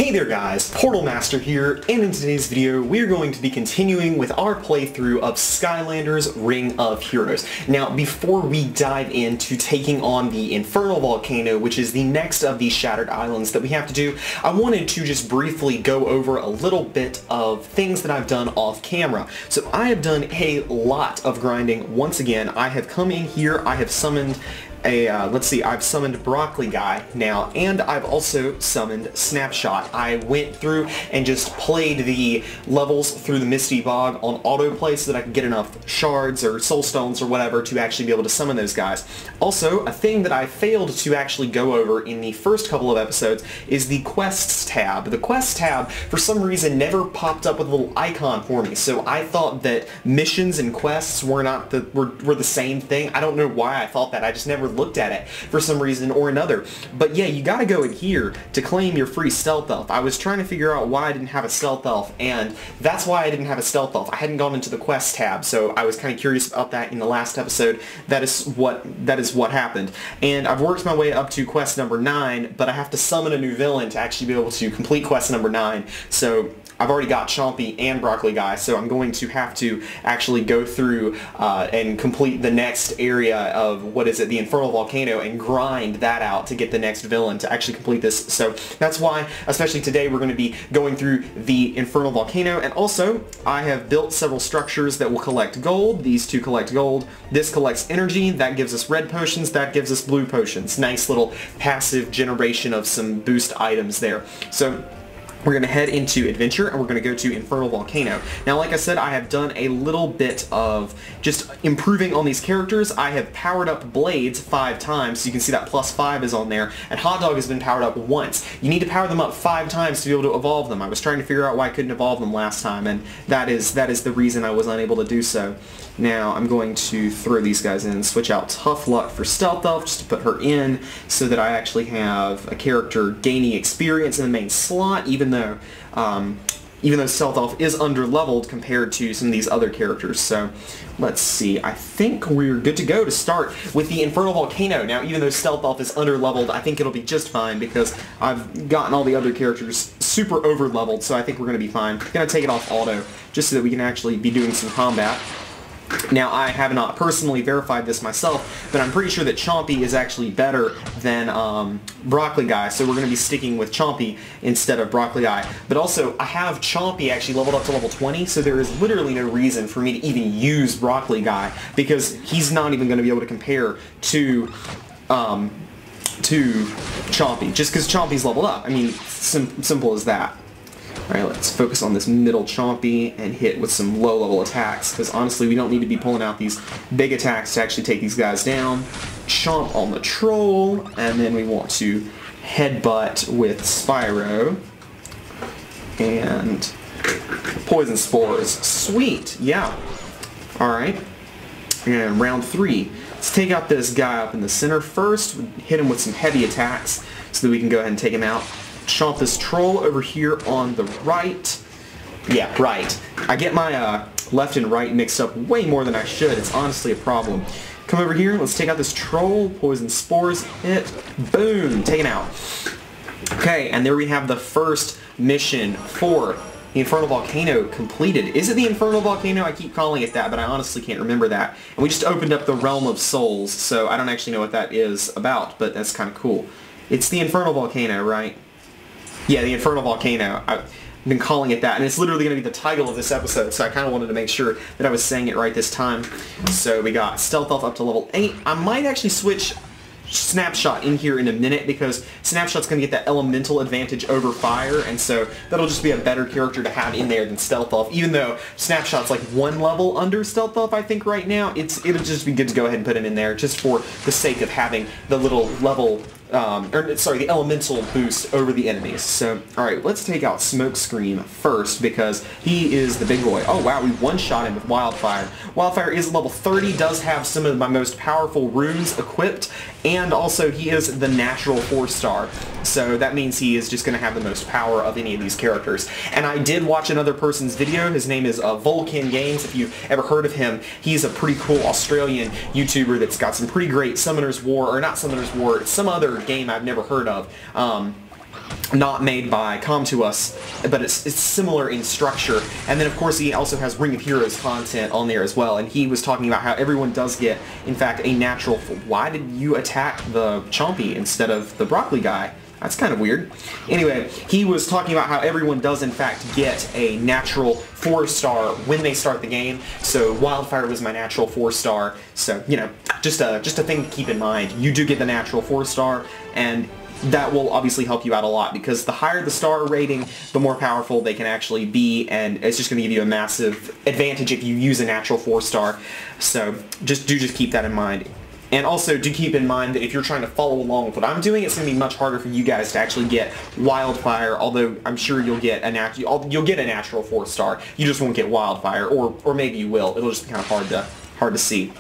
Hey there guys, Portal Master here, and in today's video we're going to be continuing with our playthrough of Skylanders Ring of Heroes. Now before we dive into taking on the Infernal Volcano, which is the next of these Shattered Islands that we have to do, I wanted to just briefly go over a little bit of things that I've done off camera. So I have done a lot of grinding once again. I have come in here, I have summoned I've summoned Broccoli Guy now, and I've also summoned Snapshot. I went through and just played the levels through the Misty Bog on autoplay so that I could get enough shards or soul stones or whatever to actually be able to summon those guys. Also, a thing that I failed to actually go over in the first couple of episodes is the Quests tab. The Quests tab, for some reason, never popped up with a little icon for me, so I thought that missions and quests were the same thing. I don't know why I thought that. I just never looked at it for some reason or another. But yeah, you gotta go in here to claim your free stealth elf. I was trying to figure out why I didn't have a stealth elf, and that's why I didn't have a stealth elf. I hadn't gone into the quest tab, so I was kind of curious about that in the last episode. That is what happened. And I've worked my way up to quest number 9, but I have to summon a new villain to actually be able to complete quest number 9. So I've already got Chompy and Broccoli Guy, so I'm going to have to actually go through and complete the next area of, the Infernal Volcano, and grind that out to get the next villain to actually complete this. So that's why, especially today, we're going to be going through the Infernal Volcano. And also, I have built several structures that will collect gold. These two collect gold. This collects energy. That gives us red potions. That gives us blue potions. Nice little passive generation of some boost items there. So we're going to head into Adventure, and we're going to go to Infernal Volcano. Now, like I said, I have done a little bit of just improving on these characters. I have powered up Blades 5 times, so you can see that +5 is on there, and Hot Dog has been powered up once. You need to power them up 5 times to be able to evolve them. I was trying to figure out why I couldn't evolve them last time, and that is the reason I was unable to do so. Now, I'm going to throw these guys in, switch out Tough Luck for Stealth Elf, just to put her in, so that I actually have a character gaining experience in the main slot, even though Stealth Elf is under-leveled compared to some of these other characters. So, let's see. I think we're good to go to start with the Infernal Volcano. Now, even though Stealth Elf is under-leveled, I think it'll be just fine because I've gotten all the other characters super over-leveled, so I think we're going to be fine. I'm going to take it off auto, just so that we can actually be doing some combat. Now, I have not personally verified this myself, but I'm pretty sure that Chompy is actually better than Broccoli Guy, so we're going to be sticking with Chompy instead of Broccoli Guy. But also, I have Chompy actually leveled up to level 20, so there is literally no reason for me to even use Broccoli Guy, because he's not even going to be able to compare to Chompy, just because Chompy's leveled up. I mean, simple as that. Alright, let's focus on this middle Chompy and hit with some low-level attacks, because honestly we don't need to be pulling out these big attacks to actually take these guys down. Chomp on the Troll, and then we want to headbutt with Spyro. And Poison Spores. Sweet! Yeah. Alright. And round 3. Let's take out this guy up in the center first, hit him with some heavy attacks so that we can go ahead and take him out. Chomp this Troll over here on the right. Yeah, right. I get my left and right mixed up way more than I should. It's honestly a problem. Come over here. Let's take out this Troll. Poison Spores. Hit. Boom. Taken out. Okay, and there we have the first mission for the Infernal Volcano completed. Is it the Infernal Volcano? I keep calling it that, but I honestly can't remember that. And we just opened up the Realm of Souls, so I don't actually know what that is about, but that's kind of cool. It's the Infernal Volcano, right? Yeah, the Infernal Volcano. I've been calling it that, and it's literally going to be the title of this episode, so I kind of wanted to make sure that I was saying it right this time. So we got Stealth Elf up to level 8. I might actually switch Snapshot in here in a minute, because Snapshot's going to get that elemental advantage over fire, and so that'll just be a better character to have in there than Stealth Elf. Even though Snapshot's like 1 level under Stealth Elf, I think, right now, it'll just be good to go ahead and put him in there, just for the sake of having the little level the elemental boost over the enemies. So, alright, let's take out Smokescream first, because he is the big boy. Oh wow, we one-shot him with Wildfire. Wildfire is level 30, does have some of my most powerful runes equipped, and also he is the natural 4-star. So that means he is just going to have the most power of any of these characters. And I did watch another person's video. His name is Vulcan Games. If you've ever heard of him, he's a pretty cool Australian YouTuber that's got some pretty great Summoner's War, or not Summoner's War, it's some other game I've never heard of. not made by Com2uS, but it's similar in structure. And then of course he also has Ring of Heroes content on there as well, and he was talking about how everyone does get, in fact, a natural... Why did you attack the Chompy instead of the broccoli guy? That's kind of weird. Anyway, he was talking about how everyone does in fact get a natural 4-star when they start the game. So Wildfire was my natural 4-star. So, you know, just a thing to keep in mind. You do get the natural 4-star, and that will obviously help you out a lot, because the higher the star rating, the more powerful they can actually be, and it's just going to give you a massive advantage if you use a natural 4-star. So just keep that in mind. And also do keep in mind that if you're trying to follow along with what I'm doing, it's going to be much harder for you guys to actually get Wildfire, although I'm sure you'll get a natural 4-star. You just won't get Wildfire, or maybe you will. It'll just be kind of hard to see.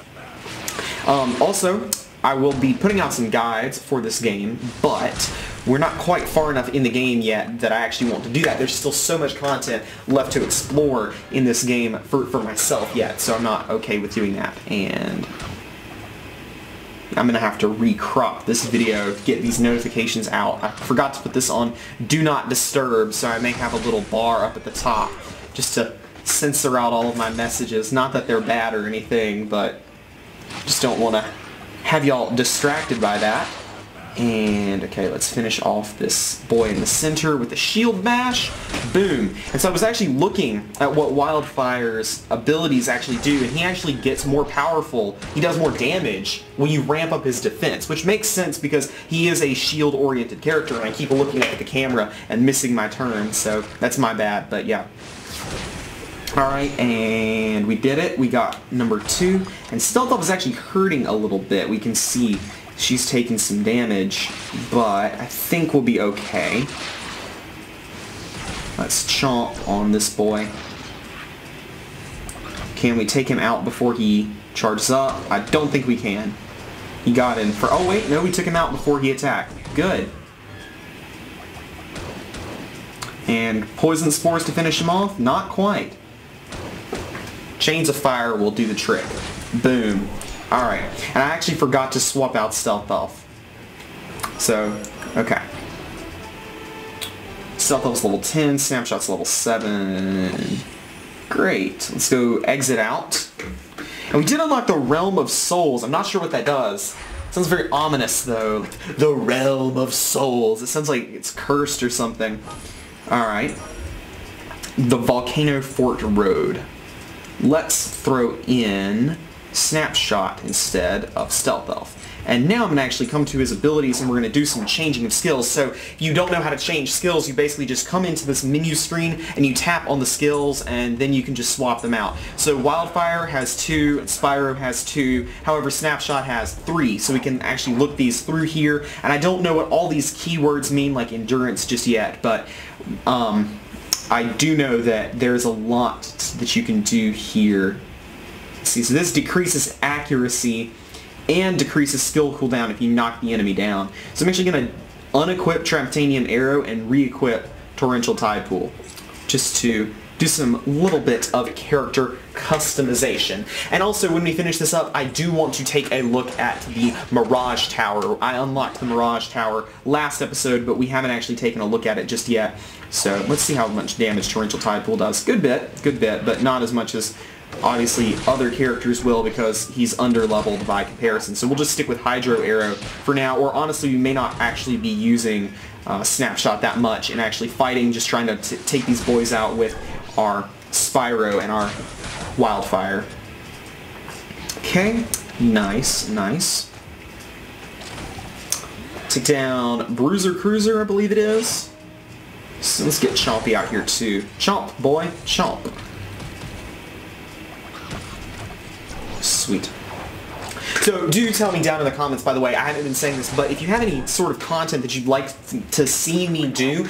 Also, I will be putting out some guides for this game, but we're not quite far enough in the game yet that I actually want to do that. There's still so much content left to explore in this game for myself yet, so I'm not okay with doing that. And I'm going to have to recrop this video to get these notifications out. I forgot to put this on Do Not Disturb, so I may have a little bar up at the top just to censor out all of my messages. Not that they're bad or anything, but just don't want to have y'all distracted by that. And okay, let's finish off this boy in the center with the shield bash. Boom. And so I was actually looking at what Wildfire's abilities actually do, and he actually gets more powerful. He does more damage when you ramp up his defense, which makes sense because he is a shield-oriented character, and I keep looking at the camera and missing my turn, so that's my bad, but yeah. Alright, and we did it. We got number 2, and Stealth Elf is actually hurting a little bit. We can see she's taking some damage, but I think we'll be okay. Let's chomp on this boy. Can we take him out before he charges up? I don't think we can. He got in for... Oh wait, no, we took him out before he attacked. Good. And Poison Spores to finish him off? Not quite. Chains of Fire will do the trick. Boom. Alright, and I actually forgot to swap out Stealth Elf. So, okay. Stealth Elf's level 10, Snapshot's level 7. Great. Let's go exit out. And we did unlock the Realm of Souls. I'm not sure what that does. Sounds very ominous, though. The Realm of Souls. It sounds like it's cursed or something. Alright. The Volcano Fort Road. Let's throw in Snapshot instead of Stealth Elf. And now I'm going to actually come to his abilities, and we're going to do some changing of skills. So if you don't know how to change skills, you basically just come into this menu screen and you tap on the skills, and then you can just swap them out. So Wildfire has 2, and Spyro has 2, however Snapshot has 3, so we can actually look these through here. And I don't know what all these keywords mean, like endurance, just yet, but I do know that there's a lot that you can do here. See, so this decreases accuracy and decreases skill cooldown if you knock the enemy down. So I'm actually going to unequip Traptanian Arrow and re-equip Torrential Tide Pool, just to do some little bit of character customization. And also, when we finish this up, I do want to take a look at the Mirage Tower. I unlocked the Mirage Tower last episode, but we haven't actually taken a look at it just yet. So let's see how much damage Torrential Tide Pool does. Good bit, but not as much as obviously other characters will, because he's under-leveled by comparison. So we'll just stick with Hydro Arrow for now, or honestly we may not actually be using Snapshot that much and actually fighting, just trying to take these boys out with our Spyro and our Wildfire. Okay, nice, nice. Take down Bruiser Cruiser, I believe it is. So let's get Chompy out here too. Chomp, boy, chomp. Sweet. So do tell me down in the comments, by the way, I haven't been saying this, but if you have any sort of content that you'd like to see me do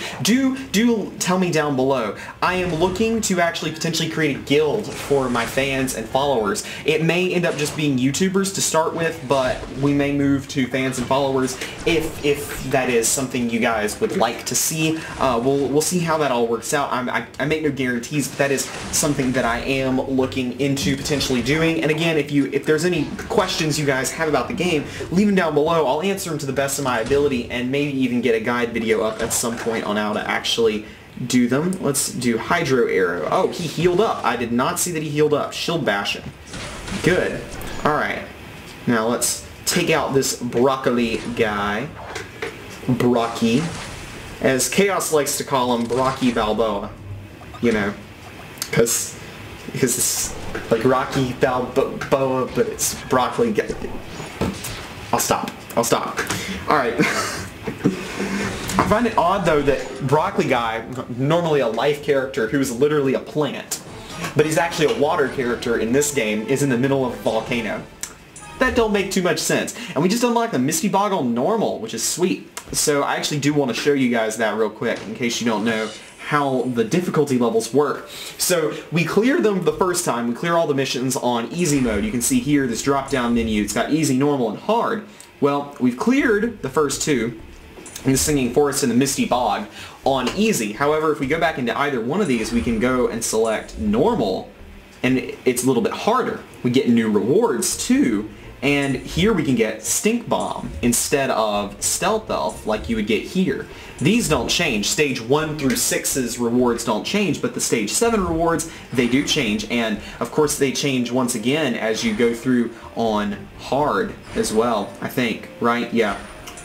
tell me down below. I am looking to actually potentially create a guild for my fans and followers. It may end up just being YouTubers to start with, but we may move to fans and followers if that is something you guys would like to see. We'll see how that all works out. I make no guarantees, but that is something that I am looking into potentially doing. And again, if there's any questions you you guys have about the game, leave them down below. I'll answer them to the best of my ability and maybe even get a guide video up at some point on how to actually do them. Let's do Hydro Arrow. Oh, he healed up. I did not see that he healed up. Shield Bash him. Good. Alright. Now let's take out this broccoli guy. Brocky. As Chaos likes to call him, Brocky Balboa. You know. Because it's like Rocky Balboa, but it's broccoli guy. I'll stop. Alright. I find it odd though that Broccoli Guy, normally a life character who's literally a plant, but he's actually a water character in this game, is in the middle of a volcano. That don't make too much sense. And we just unlocked the Misty Bog on normal, which is sweet. So I actually do want to show you guys that real quick, in case you don't know how the difficulty levels work. So we clear them the first time. We clear all the missions on easy mode. You can see here this drop-down menu. It's got easy, normal, and hard. Well, we've cleared the first two in the Singing Forest and the Misty Bog on easy. However, if we go back into either one of these, we can go and select normal, and it's a little bit harder. We get new rewards too, and here we can get Stink Bomb instead of Stealth Elf like you would get here. These don't change. Stage 1 through 6's rewards don't change, but the Stage 7 rewards, they do change, and of course they change once again as you go through on hard as well, I think, right? Yeah.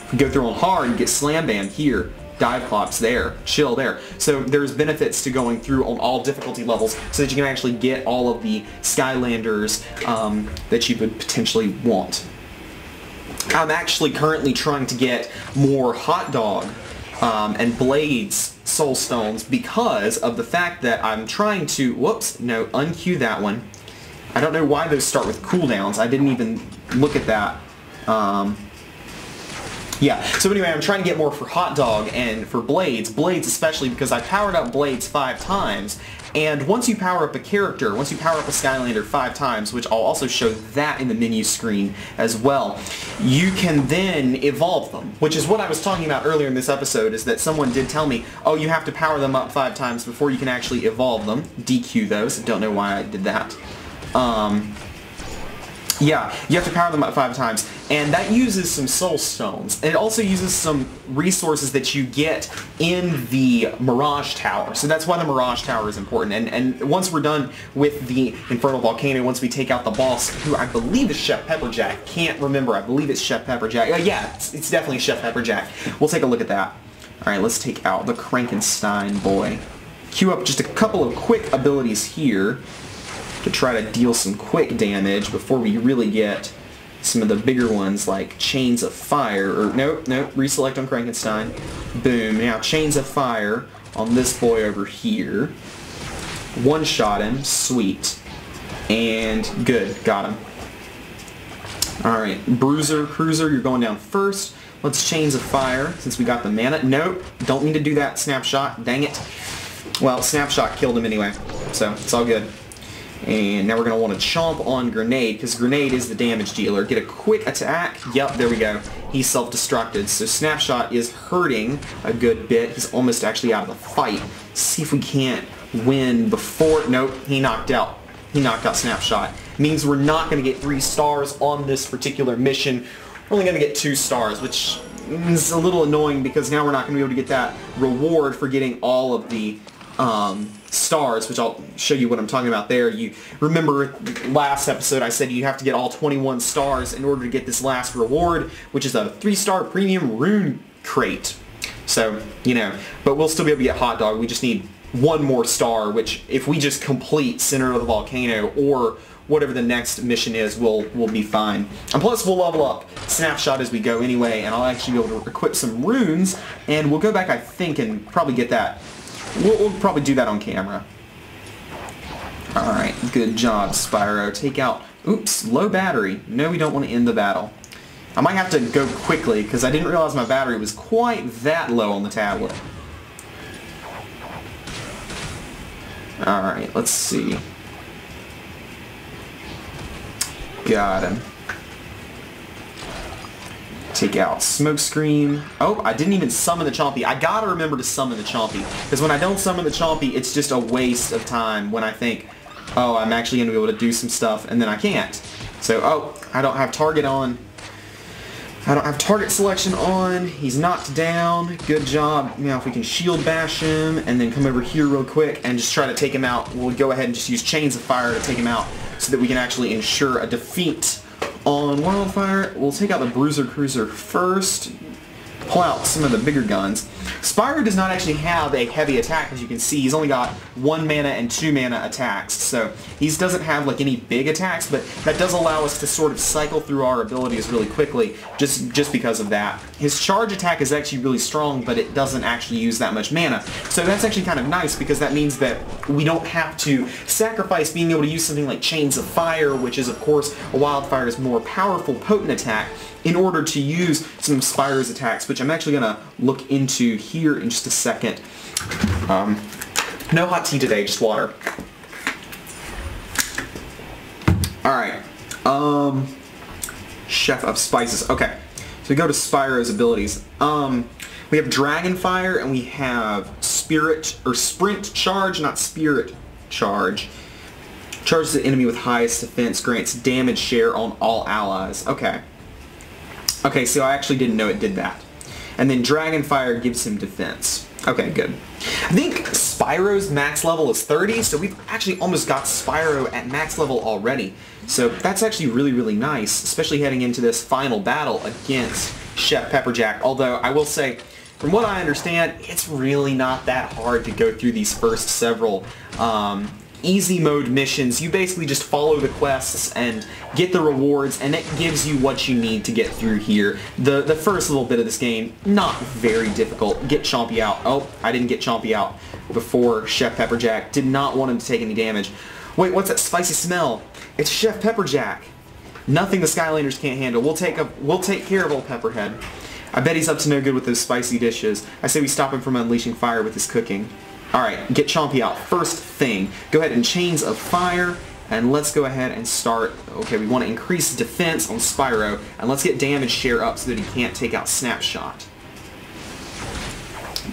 If we go through on hard, you get Slam Bam here, Dive Clops there, Chill there. So there's benefits to going through on all difficulty levels so that you can actually get all of the Skylanders that you would potentially want. I'm actually currently trying to get more Hot Dog and Blades Soul Stones because of the fact that I'm trying to, whoops, no, uncue that one. I don't know why those start with cooldowns. I didn't even look at that. Yeah, so anyway, I'm trying to get more for Hot Dog and for Blades especially because I powered up Blades 5 times, and once you power up a character, once you power up a Skylander 5 times, which I'll also show that in the menu screen as well, you can then evolve them, which is what I was talking about earlier in this episode, is that someone did tell me, oh, you have to power them up 5 times before you can actually evolve them. DQ those, don't know why I did that. Yeah, you have to power them up 5 times, and that uses some soul stones. It also uses some resources that you get in the Mirage Tower, so that's why the Mirage Tower is important. And once we're done with the Infernal Volcano, once we take out the boss, who I believe is Chef Pepperjack, can't remember, I believe it's Chef Pepperjack. Yeah, it's definitely Chef Pepperjack. We'll take a look at that. Alright, let's take out the Frankenstein boy. Queue up just a couple of quick abilities here to try to deal some quick damage before we really get some of the bigger ones like Chains of Fire, or nope, reselect on Frankenstein. Boom, now Chains of Fire on this boy over here. One-shot him, sweet. And good, got him. Alright, Bruiser, Cruiser, you're going down first. Let's Chains of Fire, since we got the mana. Nope, don't need to do that, Snapshot, dang it. Well, Snapshot killed him anyway, so it's all good. And now we're going to want to chomp on Grenade, because Grenade is the damage dealer. Get a quick attack. Yep, there we go. He's self-destructed. So Snapshot is hurting a good bit. He's almost actually out of the fight. See if we can't win before... Nope, he knocked out. He knocked out Snapshot. Means we're not going to get 3 stars on this particular mission. We're only going to get 2 stars, which is a little annoying because now we're not going to be able to get that reward for getting all of the... stars, which I'll show you what I'm talking about there. You remember last episode I said you have to get all 21 stars in order to get this last reward, which is a 3-star premium rune crate. So, you know, but we'll still be able to get Hot Dog. We just need 1 more star, which if we just complete Center of the Volcano or whatever the next mission is, we'll be fine. And plus we'll level up Snapshot as we go anyway, and I'll actually be able to equip some runes, and we'll go back, I think, and probably get that. We'll probably do that on camera. Alright, good job, Spyro. Take out... Oops, low battery. No, we don't want to end the battle. I might have to go quickly, because I didn't realize my battery was quite that low on the tablet. Alright, let's see. Got him. Take out Smokescreen. Oh, I didn't even summon the Chompy. I gotta remember to summon the Chompy, because when I don't summon the Chompy, it's just a waste of time when I think, oh, I'm actually gonna be able to do some stuff, and then I can't. So, oh, I don't have target on. I don't have target selection on. He's knocked down. Good job. Now if we can shield bash him and then come over here real quick and just try to take him out, we'll go ahead and just use chains of fire to take him out so that we can actually ensure a defeat on Wildfire. We'll take out the Bruiser Cruiser first. Pull out some of the bigger guns. Spyro does not actually have a heavy attack, as you can see. He's only got 1 mana and 2 mana attacks, so he doesn't have like any big attacks, but that does allow us to sort of cycle through our abilities really quickly just because of that. His charge attack is actually really strong, but it doesn't actually use that much mana, so that's actually kind of nice because that means that we don't have to sacrifice being able to use something like Chains of Fire, which is of course a Wildfire's more powerful, potent attack, in order to use some of Spyro's attacks, which I'm actually going to look into here in just a second. No hot tea today, just water. Alright. Chef of Spices. Okay. So we go to Spyro's abilities. We have Dragon Fire and we have Spirit, or Sprint Charge, not Spirit Charge. Charges the enemy with highest defense, grants damage share on all allies. Okay. Okay, so I actually didn't know it did that. And then Dragon Fire gives him defense. Okay, good. I think Spyro's max level is 30, so we've actually almost got Spyro at max level already. So that's actually really, really nice, especially heading into this final battle against Chef Pepperjack. Although, I will say, from what I understand, it's really not that hard to go through these first several easy mode missions. You basically just follow the quests and get the rewards, and it gives you what you need to get through here. The first little bit of this game, not very difficult. Get Chompy out. Oh, I didn't get Chompy out before Chef Pepperjack. Did not want him to take any damage. Wait, what's that spicy smell? It's Chef Pepperjack. Nothing the Skylanders can't handle. We'll take care of old Pepperhead. I bet he's up to no good with those spicy dishes. I say we stop him from unleashing fire with his cooking. Alright, get Chompy out. First thing, go ahead and Chains of Fire, and let's go ahead and start. Okay, we want to increase defense on Spyro, and let's get damage share up so that he can't take out Snapshot.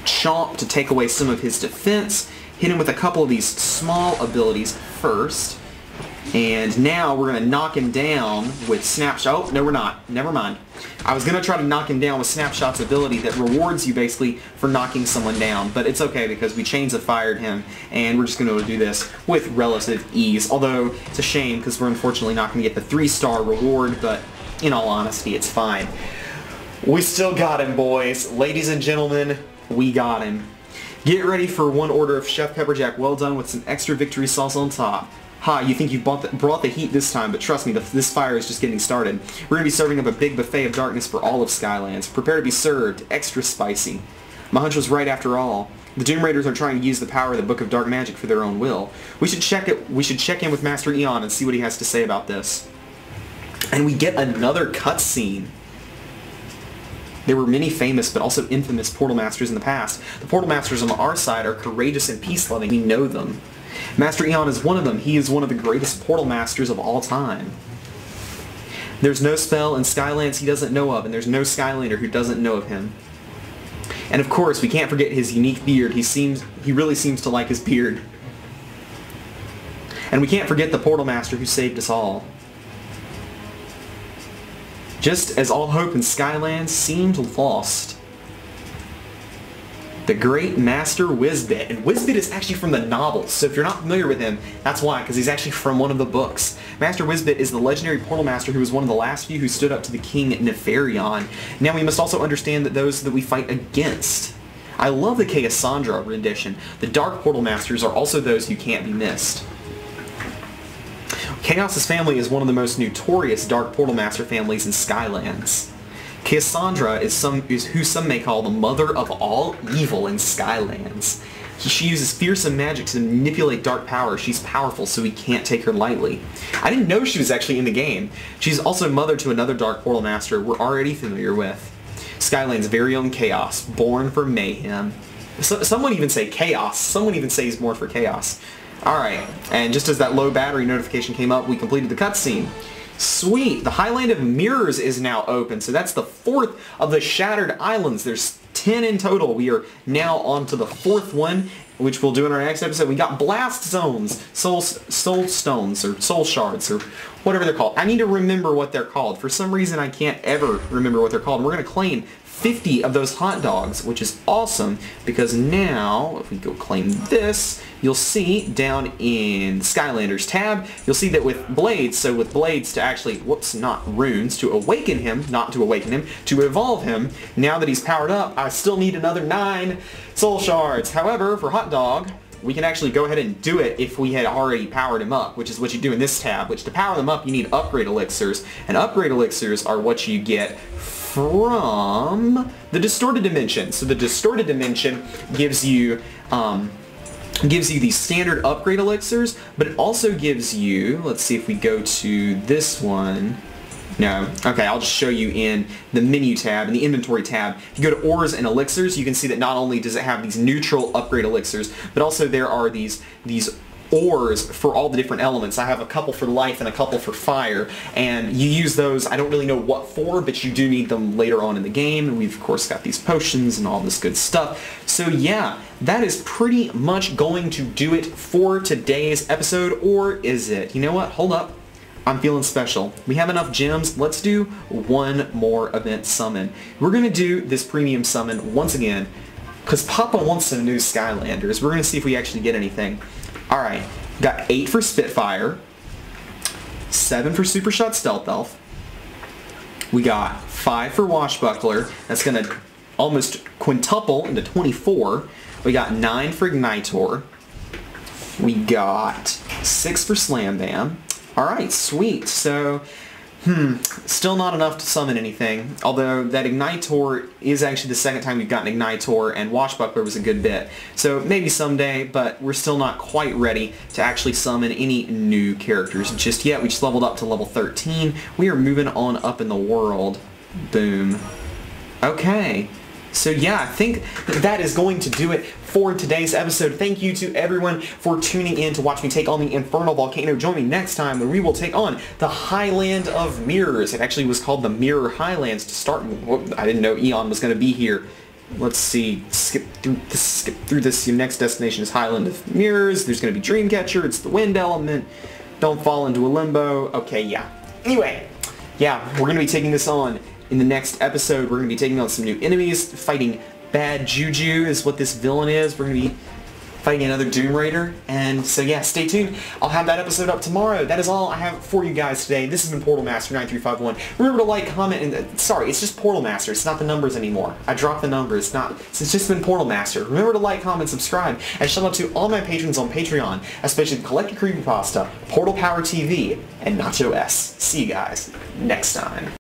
Chomp to take away some of his defense, hit him with a couple of these small abilities first, and now we're going to knock him down with Snapshot. Oh, no we're not. Never mind. I was going to try to knock him down with Snapshot's ability that rewards you basically for knocking someone down, but it's okay because we Chains of Fired him, and we're just going to do this with relative ease. Although, it's a shame because we're unfortunately not going to get the 3-star reward, but in all honesty, it's fine. We still got him, boys. Ladies and gentlemen, we got him. Get ready for one order of Chef Pepperjack well done with some extra victory sauce on top. Ha, you think you brought the heat this time, but trust me, this fire is just getting started. We're going to be serving up a big buffet of darkness for all of Skylands. Prepare to be served, extra spicy. My hunch was right after all. The Doom Raiders are trying to use the power of the Book of Dark Magic for their own will. We should check in with Master Eon and see what he has to say about this. And we get another cutscene. There were many famous but also infamous Portal Masters in the past. The Portal Masters on our side are courageous and peace-loving. We know them. Master Eon is one of them. He is one of the greatest Portal Masters of all time. There's no spell in Skylands he doesn't know of, and there's no Skylander who doesn't know of him. And of course, we can't forget his unique beard. He really seems to like his beard. And we can't forget the Portal Master who saved us all. Just as all hope in Skylands seemed lost, the great Master Whizbit. And Whizbit is actually from the novels, so if you're not familiar with him, that's why, because he's actually from one of the books. Master Whizbit is the legendary Portal Master who was one of the last few who stood up to the King Nefarion. Now we must also understand that those that we fight against. I love the Cassandra rendition. The Dark Portal Masters are also those who can't be missed. Chaos's family is one of the most notorious Dark Portal Master families in Skylands. Cassandra is who some may call the mother of all evil in Skylands. She uses fearsome magic to manipulate dark power. She's powerful, so we can't take her lightly. I didn't know she was actually in the game. She's also mother to another Dark Portal Master we're already familiar with. Skyland's very own Chaos, born for mayhem. Some would even say chaos. Some would even say he's born for chaos. Alright, and just as that low battery notification came up, we completed the cutscene. Sweet! The Highland of Mirrors is now open, so that's the 4th of the Shattered Islands. There's 10 in total. We are now on to the 4th one, which we'll do in our next episode. We got blast zones, soul stones, or soul shards, or whatever they're called. I need to remember what they're called. For some reason, I can't ever remember what they're called. And we're going to claim 50 of those hot dogs, which is awesome, because now, if we go claim this, you'll see down in the Skylanders tab, you'll see that with blades, so with blades to actually, whoops, not runes, to awaken him, not to awaken him, to evolve him, now that he's powered up, I still need another 9 soul shards. However, for hot dog, we can actually go ahead and do it if we had already powered him up, which is what you do in this tab, which to power them up you need upgrade elixirs, and upgrade elixirs are what you get from the distorted dimension. So the distorted dimension gives you these standard upgrade elixirs, but it also gives you, let's see if we go to this one. No. Okay, I'll just show you in the menu tab, in the inventory tab. If you go to ores and elixirs, you can see that not only does it have these neutral upgrade elixirs, but also there are these ores for all the different elements. I have a couple for life and a couple for fire, and you use those, I don't really know what for, but you do need them later on in the game, and we've of course got these potions and all this good stuff. So yeah, that is pretty much going to do it for today's episode, or is it? You know what? Hold up. I'm feeling special. We have enough gems. Let's do one more event summon. We're going to do this premium summon once again, because Papa wants some new Skylanders. We're going to see if we actually get anything. Alright, got 8 for Spitfire, 7 for Super Shot Stealth Elf, we got 5 for Washbuckler, that's going to almost quintuple into 24, we got 9 for Ignitor, we got 6 for Slam Bam. Alright, sweet, so still not enough to summon anything, although that Ignitor is actually the second time we've gotten Ignitor, and Washbuckler was a good bit. So maybe someday, but we're still not quite ready to actually summon any new characters just yet. We just leveled up to level 13. We are moving on up in the world. Boom. Okay. So yeah, I think that is going to do it for today's episode. Thank you to everyone for tuning in to watch me take on the Infernal Volcano. Join me next time when we will take on the Highland of Mirrors. It actually was called the Mirror Highlands to start. I didn't know Eon was going to be here. Let's see. Skip through this. Your next destination is Highland of Mirrors. There's going to be Dreamcatcher. It's the wind element. Don't fall into a limbo. Okay, yeah. Anyway, yeah, we're going to be taking this on. In the next episode, we're going to be taking on some new enemies, fighting Bad Juju is what this villain is. We're going to be fighting another Doom Raider, and so yeah, stay tuned. I'll have that episode up tomorrow. That is all I have for you guys today. This has been Portal Master 9351. Remember to like, comment, and sorry, it's just Portal Master. It's not the numbers anymore. I dropped the numbers. It's just been Portal Master. Remember to like, comment, subscribe, and shout out to all my patrons on Patreon, especially Collector Creepypasta, Portal Power TV, and Nacho S. See you guys next time.